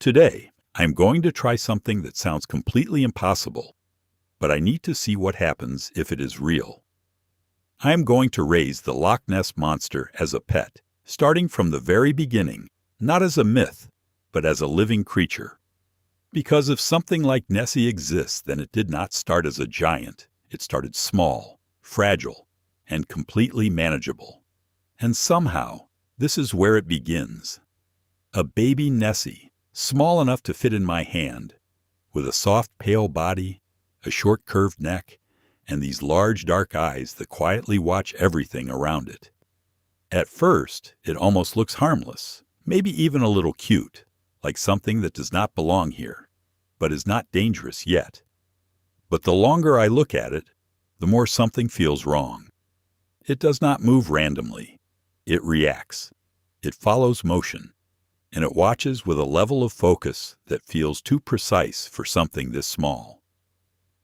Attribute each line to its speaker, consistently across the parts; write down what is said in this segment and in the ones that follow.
Speaker 1: Today, I'm going to try something that sounds completely impossible, but I need to see what happens if it is real. I am going to raise the Loch Ness Monster as a pet, starting from the very beginning, not as a myth, but as a living creature. Because if something like Nessie exists, then it did not start as a giant. It started small, fragile, and completely manageable. And somehow, this is where it begins. A baby Nessie, small enough to fit in my hand, with a soft, pale body, a short, curved neck, and these large, dark eyes that quietly watch everything around it. At first, it almost looks harmless, maybe even a little cute, like something that does not belong here, but is not dangerous yet. But the longer I look at it, the more something feels wrong. It does not move randomly. It reacts. It follows motion. And it watches with a level of focus that feels too precise for something this small.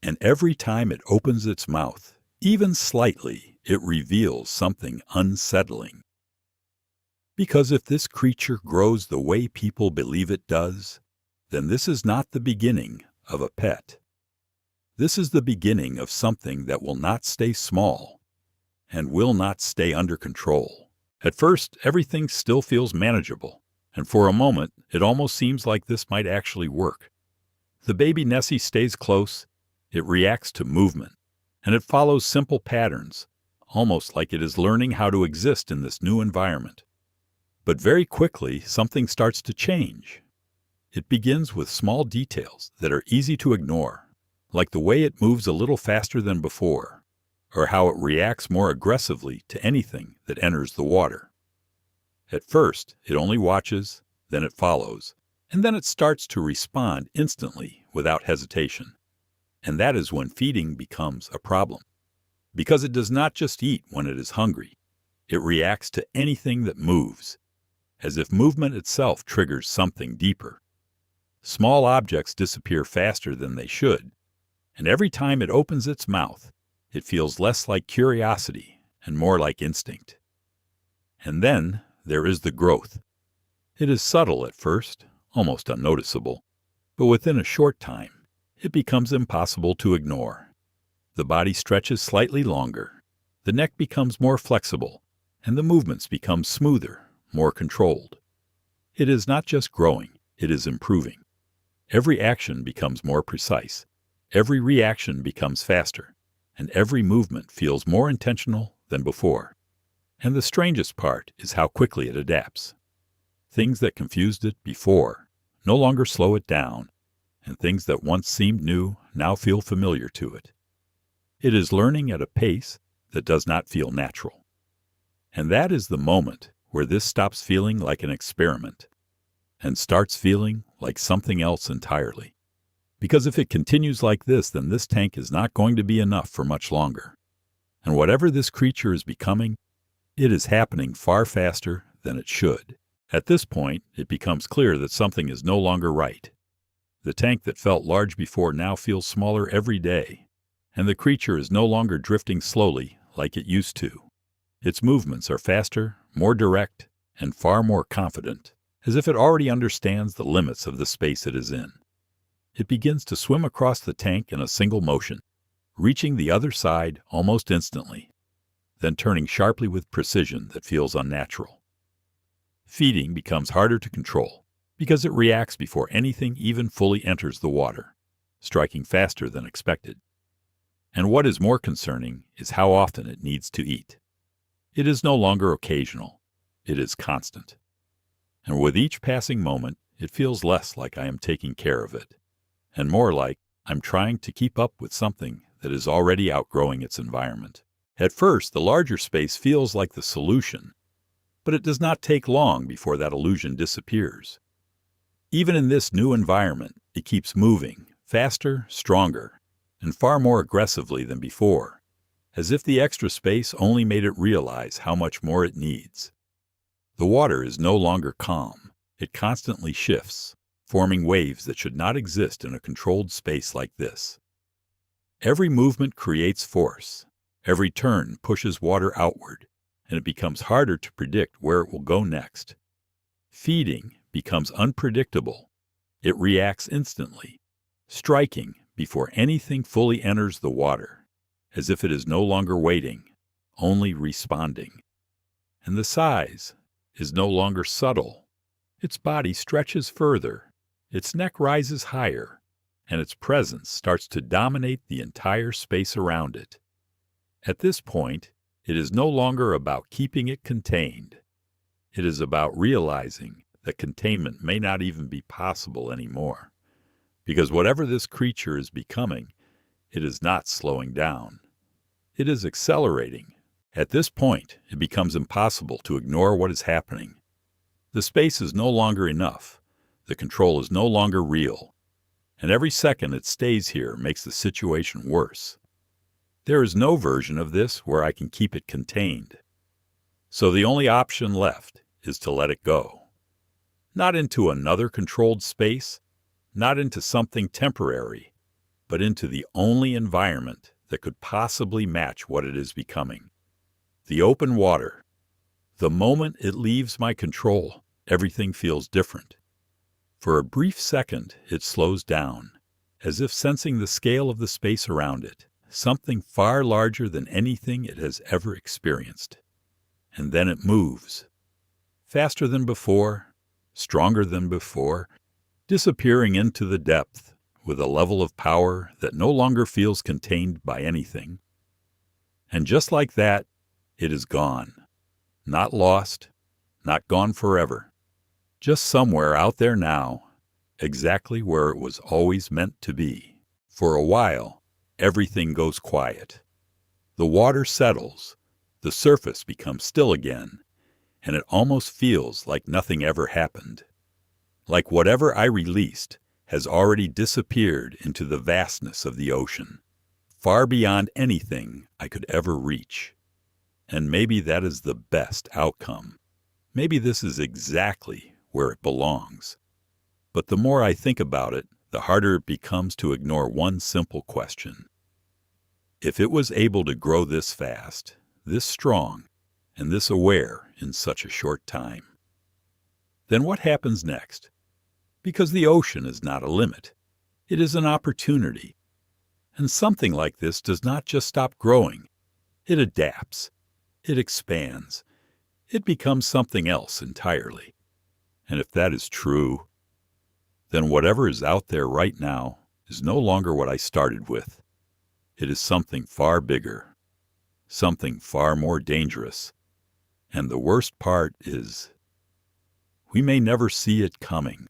Speaker 1: And every time it opens its mouth, even slightly, it reveals something unsettling. Because if this creature grows the way people believe it does, then this is not the beginning of a pet. This is the beginning of something that will not stay small and will not stay under control. At first, everything still feels manageable, and for a moment, it almost seems like this might actually work. The baby Nessie stays close, it reacts to movement, and it follows simple patterns, almost like it is learning how to exist in this new environment. But very quickly, something starts to change. It begins with small details that are easy to ignore, like the way it moves a little faster than before, or how it reacts more aggressively to anything that enters the water. At first, it only watches, then it follows, and then it starts to respond instantly without hesitation. And that is when feeding becomes a problem. Because it does not just eat when it is hungry. It reacts to anything that moves, as if movement itself triggers something deeper. Small objects disappear faster than they should, and every time it opens its mouth, it feels less like curiosity and more like instinct. And then there is the growth. It is subtle at first, almost unnoticeable, but within a short time, it becomes impossible to ignore. The body stretches slightly longer, the neck becomes more flexible, and the movements become smoother, more controlled. It is not just growing, it is improving. Every action becomes more precise, every reaction becomes faster, and every movement feels more intentional than before. And the strangest part is how quickly it adapts. Things that confused it before no longer slow it down, and things that once seemed new now feel familiar to it. It is learning at a pace that does not feel natural. And that is the moment where this stops feeling like an experiment and starts feeling like something else entirely. Because if it continues like this, then this tank is not going to be enough for much longer. And whatever this creature is becoming, it is happening far faster than it should. At this point, it becomes clear that something is no longer right. The tank that felt large before now feels smaller every day, and the creature is no longer drifting slowly like it used to. Its movements are faster, more direct, and far more confident, as if it already understands the limits of the space it is in. It begins to swim across the tank in a single motion, reaching the other side almost instantly, then turning sharply with precision that feels unnatural. Feeding becomes harder to control because it reacts before anything even fully enters the water, striking faster than expected. And what is more concerning is how often it needs to eat. It is no longer occasional, it is constant. And with each passing moment, it feels less like I am taking care of it, and more like I'm trying to keep up with something that is already outgrowing its environment. At first, the larger space feels like the solution, but it does not take long before that illusion disappears. Even in this new environment, it keeps moving, faster, stronger, and far more aggressively than before, as if the extra space only made it realize how much more it needs. The water is no longer calm. It constantly shifts, forming waves that should not exist in a controlled space like this. Every movement creates force. Every turn pushes water outward, and it becomes harder to predict where it will go next. Feeding becomes unpredictable It reacts instantly, striking before anything fully enters the water, as if it is no longer waiting, only responding. And the size is no longer subtle. Its body stretches further, its neck rises higher, and its presence starts to dominate the entire space around it. At this point, it is no longer about keeping it contained. It is about realizing that containment may not even be possible anymore. Because whatever this creature is becoming, it is not slowing down. It is accelerating. At this point, it becomes impossible to ignore what is happening. The space is no longer enough. The control is no longer real. And every second it stays here makes the situation worse. There is no version of this where I can keep it contained. So the only option left is to let it go. Not into another controlled space, not into something temporary, but into the only environment that could possibly match what it is becoming. The open water. The moment it leaves my control, everything feels different. For a brief second, it slows down, as if sensing the scale of the space around it, something far larger than anything it has ever experienced. And then it moves. Faster than before, stronger than before, disappearing into the depth with a level of power that no longer feels contained by anything. And just like that, it is gone. Not lost, not gone forever. Just somewhere out there now, exactly where it was always meant to be. For a while, everything goes quiet. The water settles, the surface becomes still again, and it almost feels like nothing ever happened. Like whatever I released has already disappeared into the vastness of the ocean, far beyond anything I could ever reach. And maybe that is the best outcome. Maybe this is exactly where it belongs. But the more I think about it, the harder it becomes to ignore one simple question. If it was able to grow this fast, this strong, and this aware in such a short time, then what happens next? Because the ocean is not a limit. It is an opportunity. And something like this does not just stop growing. It adapts. It expands. It becomes something else entirely. And if that is true, then whatever is out there right now is no longer what I started with. It is something far bigger, something far more dangerous. And the worst part is, we may never see it coming.